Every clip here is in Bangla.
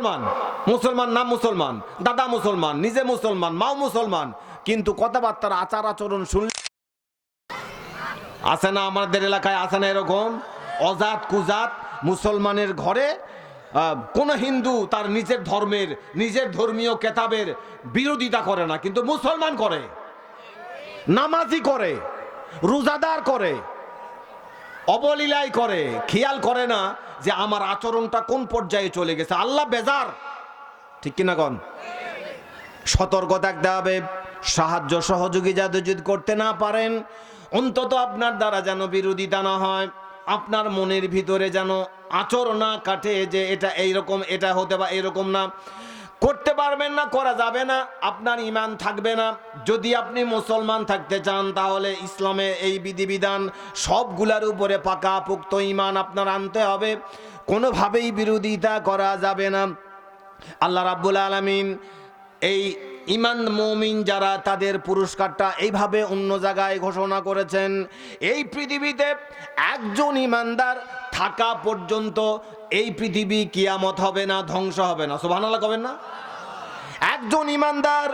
মুসলমান, মুসলমান নাম মুসলমান, দাদা মুসলমান, নিজে মুসলমান, মাও মুসলমান, কিন্তু কথাবার্তার আচার আচরণ শুনলে আছে না, আমাদের এলাকায় আছে না এরকম অজাত কুজাত মুসলমানের ঘরে কোন হিন্দু তার নিজের ধর্মের নিজের ধর্মীয় কেতাবের বিরোধিতা করে না, কিন্তু মুসলমান করে, নামাজি করে, রোজাদার করে, অবলীলাই করে, খেয়াল করে না যে আমার আচরণটা কোন পর্যায়ে চলে গেছে। আল্লাহ বেজার, ঠিক কিনা কোন? সতর্ক থাকতে হবে। সাহায্য সহযোগিতা যদি করতে না পারেন, অন্তত আপনার দ্বারা যেন বিরোধিতা না হয়, আপনার মনের ভিতরে যেন আচর না কাটে যে এটা এইরকম, এটা হতে বা এরকম না। করতে পারবেন না, করা যাবে না, আপনার ঈমান থাকবে না। যদি আপনি মুসলমান থাকতে চান তাহলে ইসলামের এই বিধিবিধান সবগুলার উপরে পাকা পোক্ত ঈমান আপনার আনতে হবে, কোনোভাবেই বিরোধিতা করা যাবে না। আল্লাহ রাব্বুল আলামিন এই ঈমান মুমিন যারা, তাদের পুরস্কারটা এইভাবে অন্য জায়গায় ঘোষণা করেছেন। এই পৃথিবীতে একজন ঈমানদার থাকা পর্যন্ত এই পৃথিবী কিয়ামত হবে না, ধ্বংস হবে না। সুবহানাল্লাহ কবেন না? একজন ঈমানদার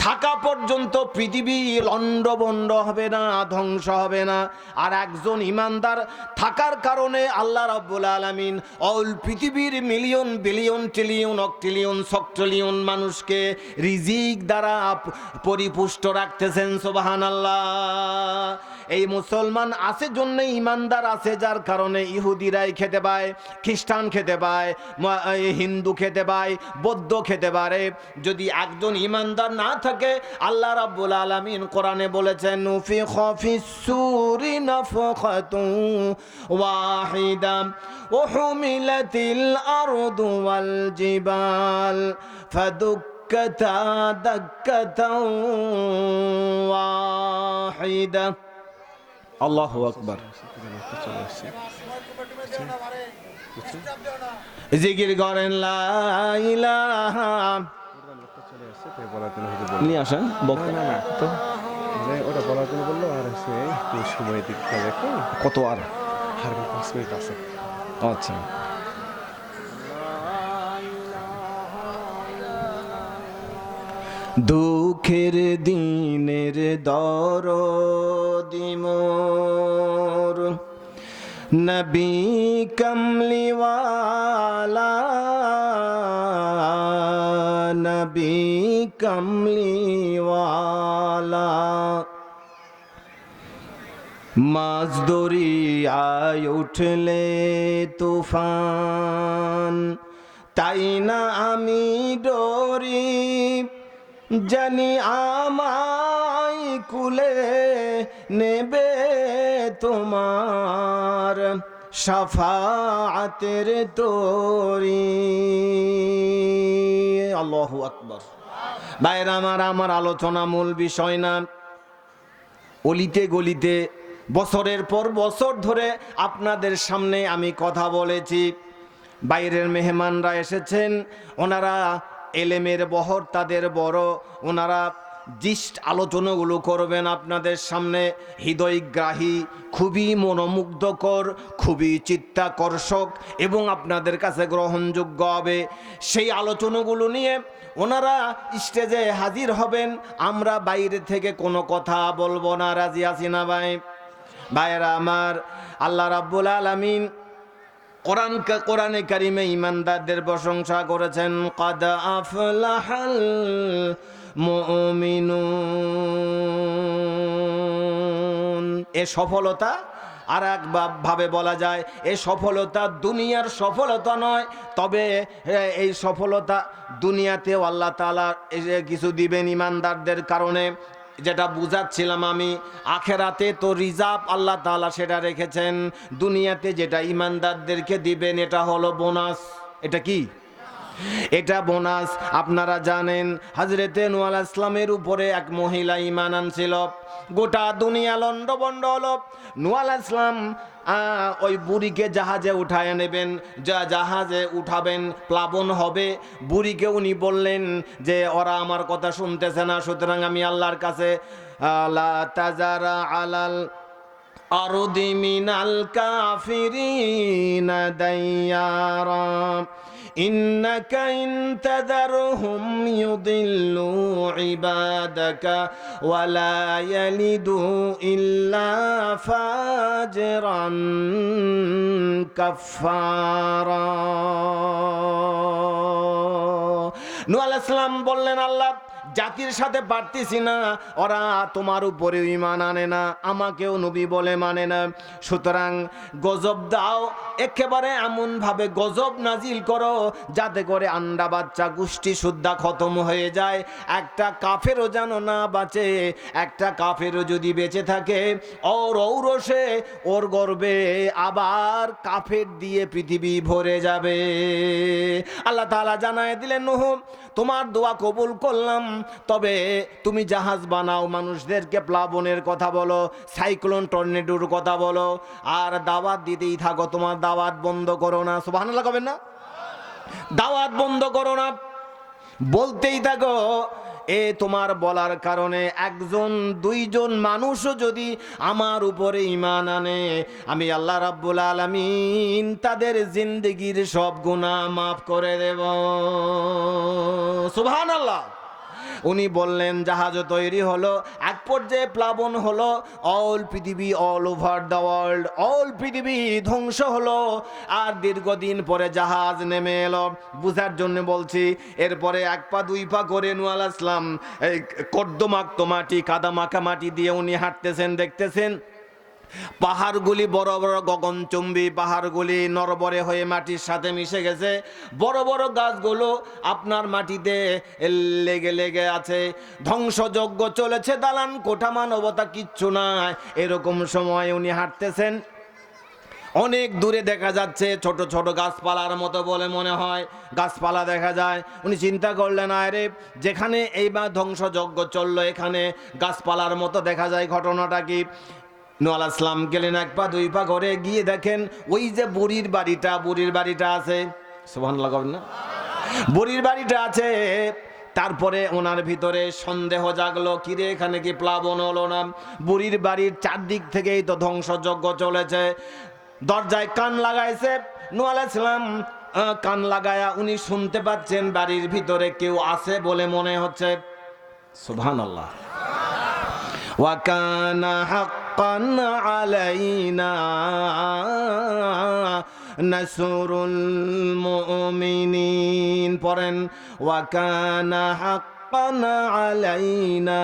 থাকা পর্যন্ত পৃথিবী লন্ডভন্ড হবে না, ধ্বংস হবে না। আর একজন ঈমানদার থাকার কারণে আল্লাহ রাব্বুল আলামিন অল পৃথিবীর মিলিয়ন বিলিয়ন ট্রিলিয়ন অক্ট্রিলিয়ন সক্ট্রিলিয়ন মানুষকে রিজিক দ্বারা পরিপুষ্ট রাখতেছেন। সুবহানাল্লাহ। এই মুসলমান আছে জন্য, ঈমানদার আছে যার কারণে ইহুদিরাই খেতে পায়, খ্রিস্টান খেতে পায়, হিন্দু খেতে পায়, বৌদ্ধ খেতে পারে। যদি একজন ঈমানদার না থাকে, আল্লাহ রাব্বুল আলামিন কোরআনে বলেছেন নুফিখা ফিস-সূরি নাফখাতুন ওয়াহিদা ওয়া হুমিলাতিল আরদু ওয়াল জিবাল ফাদুক্কাতা দাক্কাতান ওয়াহিদা। আল্লাহু আকবার। জিকির করেন লা ইলাহা নিয়ে আসেন তো ওটা বলার জন্য বললো। আর সময় দিতে হবে কত, আর 5 মিনিট আছে। আচ্ছা, দুঃখের দিনের দরদি মোর নবী কমলিওয়ালা, নবী কমলিওয়ালা। মাঝ দরিয়ায় উঠলে তুফান, তাই না আমি ডরি, জানি আমায় কুলে নেবে তোমার শাফাআতের তরি। আল্লাহু আকবার। ভাইরা আমার আলোচনা মূল বিষয় না। অলিতে গলিতে বছরের পর বছর ধরে আপনাদের সামনে আমি কথা বলেছি। বাইরের মেহমানরা এসেছেন, ওনারা এলেমের বহর তাদের বড়, ওনারা জিষ্ট আলোচনাগুলো করবেন আপনাদের সামনে, হৃদয়গ্রাহী, খুবই মনোমুগ্ধকর, খুবই চিত্তাকর্ষক এবং আপনাদের কাছে গ্রহণযোগ্য হবে। সেই আলোচনাগুলো নিয়ে ওনারা স্টেজে হাজির হবেন। আমরা বাইরে থেকে কোনো কথা বলবো না। রাজি আছি না ভাই? ভাইয়েরা আমার, আল্লাহ রাব্বুল আলামিন কোরআনে কারিমে ঈমানদারদের প্রশংসা করেছেন। কাদ আফলাহাল মুমিনুন। এ সফলতা আর এক ভাবে বলা যায়, এই সফলতা দুনিয়ার সফলতা নয়, তবে এই সফলতা দুনিয়াতেও আল্লাহ তাআলা কিছু দিবেন ঈমানদারদের কারণে। যেটা বুঝাচ্ছিলাম আমি, আখেরাতে তো রিজার্ভ আল্লাহ তাআলা সেটা রেখেছেন, দুনিয়াতে যেটা ঈমানদারদেরকে দিবেন এটা হলো বোনাস। এটা কি? এটা বোনাস। আপনারা জানেন হযরতে নূহ আলাইহিস সালামের উপরে এক মহিলা ঈমান আনছিল, গোটা দুনিয়া লন্ডভন্ড হলো। নূহ আলাইহিস সালাম ওই বুড়িকে জাহাজে উঠায় নেবেন, জাহাজে উঠাবেন, প্লাবন হবে। বুড়িকে উনি বললেন যে ওরা আমার কথা শুনতেছে না, সুতরাং আমি আল্লাহর কাছে লা তাজারা আলাল আরদি মিনাল কাফিরিনা দাইয়ারা, ইন্নাকা ইনতাদারহুম ইউদিল্লু ইবাদাকা ওয়ালা ইয়ালিদু ইল্লা ফাজরান কাফফারা। নূহ আলাইহিস সালাম বললেন, আল্লাহ জাতির সাথে পারতেছি না, ওরা তোমার উপরে ঈমান আনে না, আমাকেও নবী বলে মানে না, সুতরাং গজব দাও, একেবারে এমন ভাবে গজব নাজিল করো যাতে করে আন্ডা বাচ্চা গোষ্ঠী সুদ্ধা খতম হয়ে যায়, একটা কাফেরও যেন না বাঁচে। একটা কাফেরও যদি বেঁচে থাকে ওর ঔরসে ওর গর্বে আবার কাফের দিয়ে পৃথিবী ভরে যাবে। আল্লাহ তাআলা জানায় দিলেন, নূহ তোমার দোয়া কবুল করলাম, তবে তুমি জাহাজ বানাও, মানুষদেরকে প্লাবনের কথা বলো, সাইক্লোন টর্নেডোর কথা বলো, আর দাওয়াত দিতেই থাকো, তোমার দাওয়াত বন্ধ করো না। সুবহানাল্লাহ কবেন না? দাওয়াত বন্ধ করো না, বলতেই থাকো। তোমার বলার কারণে একজন দুইজন মানুষও যদি আমার উপরে ঈমান আনে, আমি আল্লাহ রাব্বুল আলামিন তাদের জিন্দেগির সব গুনাহ মাফ করে দেব। সুবহানাল্লাহ। উনি বললেন, জাহাজও তৈরি হলো, এক পর্যায়ে প্লাবন হলো, অল পৃথিবী, all over the world, all পৃথিবী ধ্বংস হলো। আর দীর্ঘদিন পরে জাহাজ নেমে এলো। বুঝার জন্য বলছি, এরপরে এক পা দুই পা করে নূহ আলাইহিস সালাম এই কর্দমাক্ত মাটি, কাদা মাখা মাটি দিয়ে উনি হাঁটতেছেন, দেখতেছেন পাহাড়গুলি বড় বড় গগনচুম্বী, পাহাড়গুলি নরবরে হয়ে মাটির সাথে মিশে গেছে, বড় বড় গাছগুলো আপনার মাটিতে লেগে লেগে আছে, ধ্বংসযজ্ঞ চলেছে, দালান কোঠা মানবতা কিচ্ছু নাই। এরকম সময় উনি হাঁটতেছেন, অনেক দূরে দেখা যাচ্ছে ছোট ছোট গাছপালার মতো বলে মনে হয়, গাছপালা দেখা যায়। উনি চিন্তা করলেন, আরে যেখানে এইবার ধ্বংসযজ্ঞ চললো এখানে গাছপালার মতো দেখা যায়, ঘটনাটা কি? নূহ আলাইহিস সালাম গেলেন, এক পা দুই পা করে গিয়ে দেখেন ওই যে বুড়ির বাড়িটা আছে। সুবহানাল্লাহ কবেন না? বুড়ির বাড়িটা আছে। তারপরে ওনার ভিতরে সন্দেহ জাগলো, কিরে এখানে কি প্লাবন হলো না? বুড়ির বাড়ির চারদিক থেকেই তো ধ্বংসযজ্ঞ চলেছে। দরজায় কান লাগাইছে নূহ আলাইহিস সালাম, কান লাগায়া উনি শুনতে পাচ্ছেন বাড়ির ভিতরে কেউ আছে বলে মনে হচ্ছে। সুবহানাল্লাহ। ওয়া কানা হাক্কান আলাইনা নাসরুল মুমিনিন। পড়েন, ওয়া কানা হাক্কান আলাইনা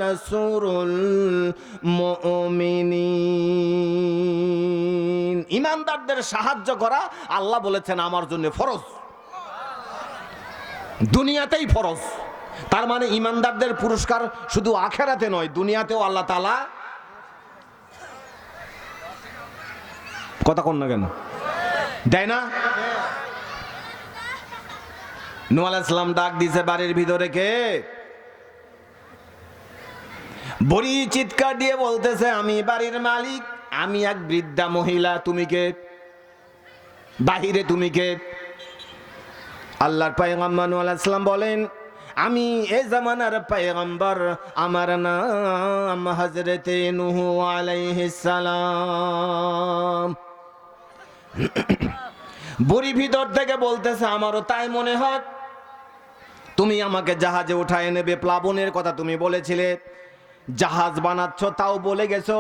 নাসরুল মুমিনিন। ঈমানদারদের সাহায্য করা আল্লাহ বলেছেন আমার জন্য ফরজ, দুনিয়াতেই ফরজ। তার মানে ঈমানদারদের পুরস্কার শুধু আখিরাতে নয়, দুনিয়াতেও আল্লাহ তাআলা। কথা কোন না কেন দেয় না? নূহ আলাইহিস সালাম ডাক দিছে, বাড়ির ভিতরে কে? বুড়ি চিৎকার দিয়ে বলতেছে, আমি বাড়ির মালিক, আমি এক বৃদ্ধা মহিলা, তুমি কে? বাহিরে তুমি কে? আল্লাহর পয়গম্বর নূহ আলাইহিস সালাম বলেন, আমি এ জামানার পয়গম্বর, আমার নাম হযরতে নূহ আলাইহিস সালাম। বুড়ি ভিতর থেকে বলতেছে, আমারও তাই মনে হয়, তুমি আমাকে জাহাজে উঠায় নেবে, প্লাবনের কথা তুমি বলেছিলে, জাহাজ বানাচ্ছ তাও বলে গেছো,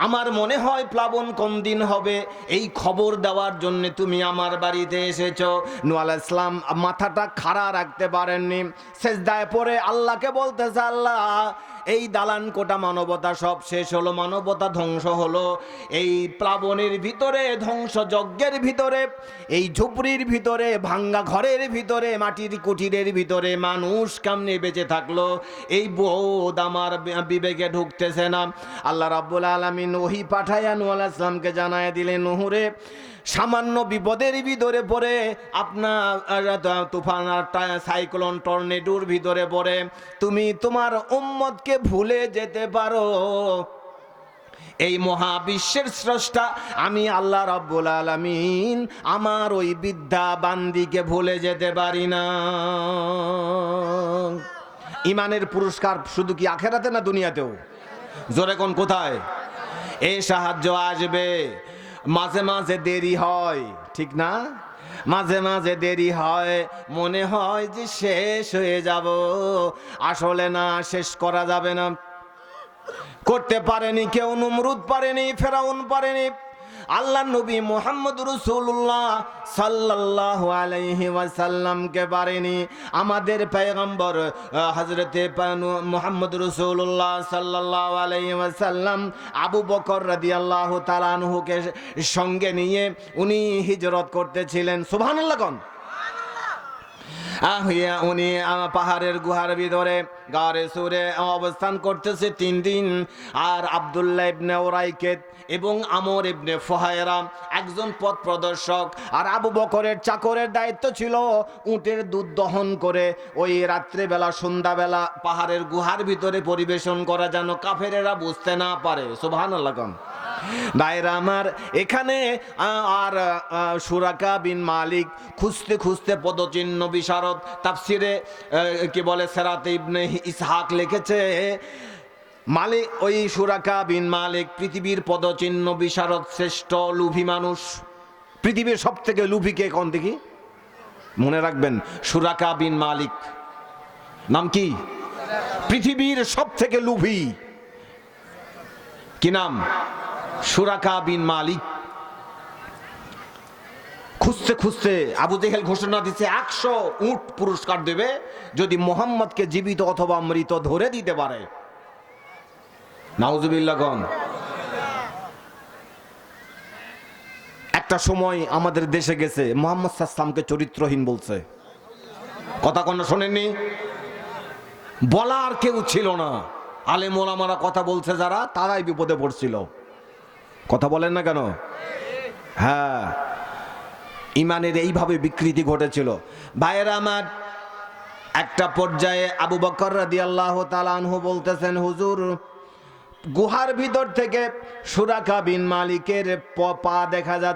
আমার মনে হয় প্লাবন কোন দিন হবে এই খবর দেওয়ার জন্য তুমি আমার বাড়িতে এসেছো। নূহ আলাইহিস সালাম মাথাটা খাড়া রাখতে পারেননি, সেজদায় পড়ে আল্লাহকে বলতেছে, আল্লাহ এই দালান কোটা মানবতা সব শেষ হলো, মানবতা ধ্বংস হলো, এই প্লাবনের ভিতরে, ধ্বংসযজ্ঞের ভিতরে, এই ঝুপড়ির ভিতরে, ভাঙ্গা ঘরের ভিতরে, মাটির কুঠিরের ভিতরে মানুষ কেমনে বেঁচে থাকলো, এই বোধ আমার বিবেকে ঢুকতেছে না। আল্লাহ রাব্বুল আলামিন ওহী পাঠায়া নূহ আলাইহিস সালামকে জানায় দিলেন, নূহ রে, সামান্য বিপদের ভিতরে পড়ে, আপনার তুফান আর সাইক্লোন টর্নেডোর ভিতরে পড়ে তুমি তোমার উম্মতকে ভুলে যেতে পারো, এই মহাবিশ্বের স্রষ্টা আমি আল্লাহ রাব্বুল আলামিন আমার ওই বিদ্যা বান্দিকে ভুলে যেতে পারি না। ঈমানের পুরস্কার শুধু কি আখিরাতে না দুনিয়াতেও? জোরে কোন কোথায়? এই সাহায্য আসবে, মাঝে মাঝে দেরি হয়, ঠিক না? মাঝে মাঝে দেরি হয়, মনে হয় যে শেষ হয়ে যাব, আসলে না, শেষ করা যাবে না। করতে পারেনি কেউ, নমরুদ পারেনি, ফেরাউন পারেনি, আল্লাহ নবী মুহাম্মদ রাসূলুল্লাহ সাল্লাল্লাহু আলাইহি ওয়াসাল্লামকে পারেনি। আমাদের পয়গম্বর হযরতে মুহাম্মদ রাসূলুল্লাহ সাল্লাল্লাহু আলাইহি ওয়াসাল্লাম আবু বকর রাদিয়াল্লাহু তাআলা আনহুকে সঙ্গে নিয়ে উনি হিজরত করতেছিলেন। সুবহানাল্লাহ কোন উনি পাহাড়ের গুহার ভিতরে গারে সুরে অবস্থান করতেছে 3 দিন। আর আব্দুল্লাহ ইবনে উরাইকেত এবং আমর ইবনে ফুহায়রা একজন পথ প্রদর্শক, আর আবু বকরের চাকরের দায়িত্ব ছিল উটের দুধ দহন করে ওই রাত্রেবেলা সন্ধ্যাবেলা পাহাড়ের গুহার ভিতরে পরিবেশন করা, যেন কাফেরেরা বুঝতে না পারে। সুবহানাল্লাহ কোন ভাইরা আমার, এখানে আর সুরাকা বিন মালিক খুঁজতে খুঁজতে পদচিহ্ন বিশারদ তাফসিরে কি বলে সেরাতে ইবনে ইসহাক লিখেছে, মালিক ওই সুরাকা বিন মালিক পৃথিবীর পদচিহ্ন বিশারদ শ্রেষ্ঠ লুভী মানুষ। পৃথিবীর সব থেকে লুভী কে কোন দেখি? মনে রাখবেন, সুরাকা বিন মালিক। নাম কি? পৃথিবীর সব থেকে লুভী। কি নাম? সুরাকা বিন মালিক। খুঁজতে খুঁজতে আবু জেহেল ঘোষণা দিচ্ছে 100 উট পুরস্কার দেবে যদি মোহাম্মদকে জীবিত অথবা মৃত ধরে দিতে পারে। নাউজুবিল্লাহ কোন। একটা সময় আমাদের দেশে গেছে, মুহাম্মদ সাল্লাল্লাহু আলাইহি ওয়াসাল্লামকে চরিত্রহীন বলছে। কথা কোন শোনেননি? বলার কেউ ছিল না। আলেম ওলামারা কথা বলছে যারা, তারাই বিপদে পড়ছিল। কথা বলেন না কেন? হ্যাঁ, ইমানের এইভাবে বিকৃতি ঘটেছিল। ভাইয়েরা আমার, একটা পর্যায়ে আবু বকর রাদিয়াল্লাহু তাআলা আনহু বলতেছেন, হুজুর, গুহার ভিতর থেকে সুরাকা বিন মালিকের পা দেখা যাচ্ছে।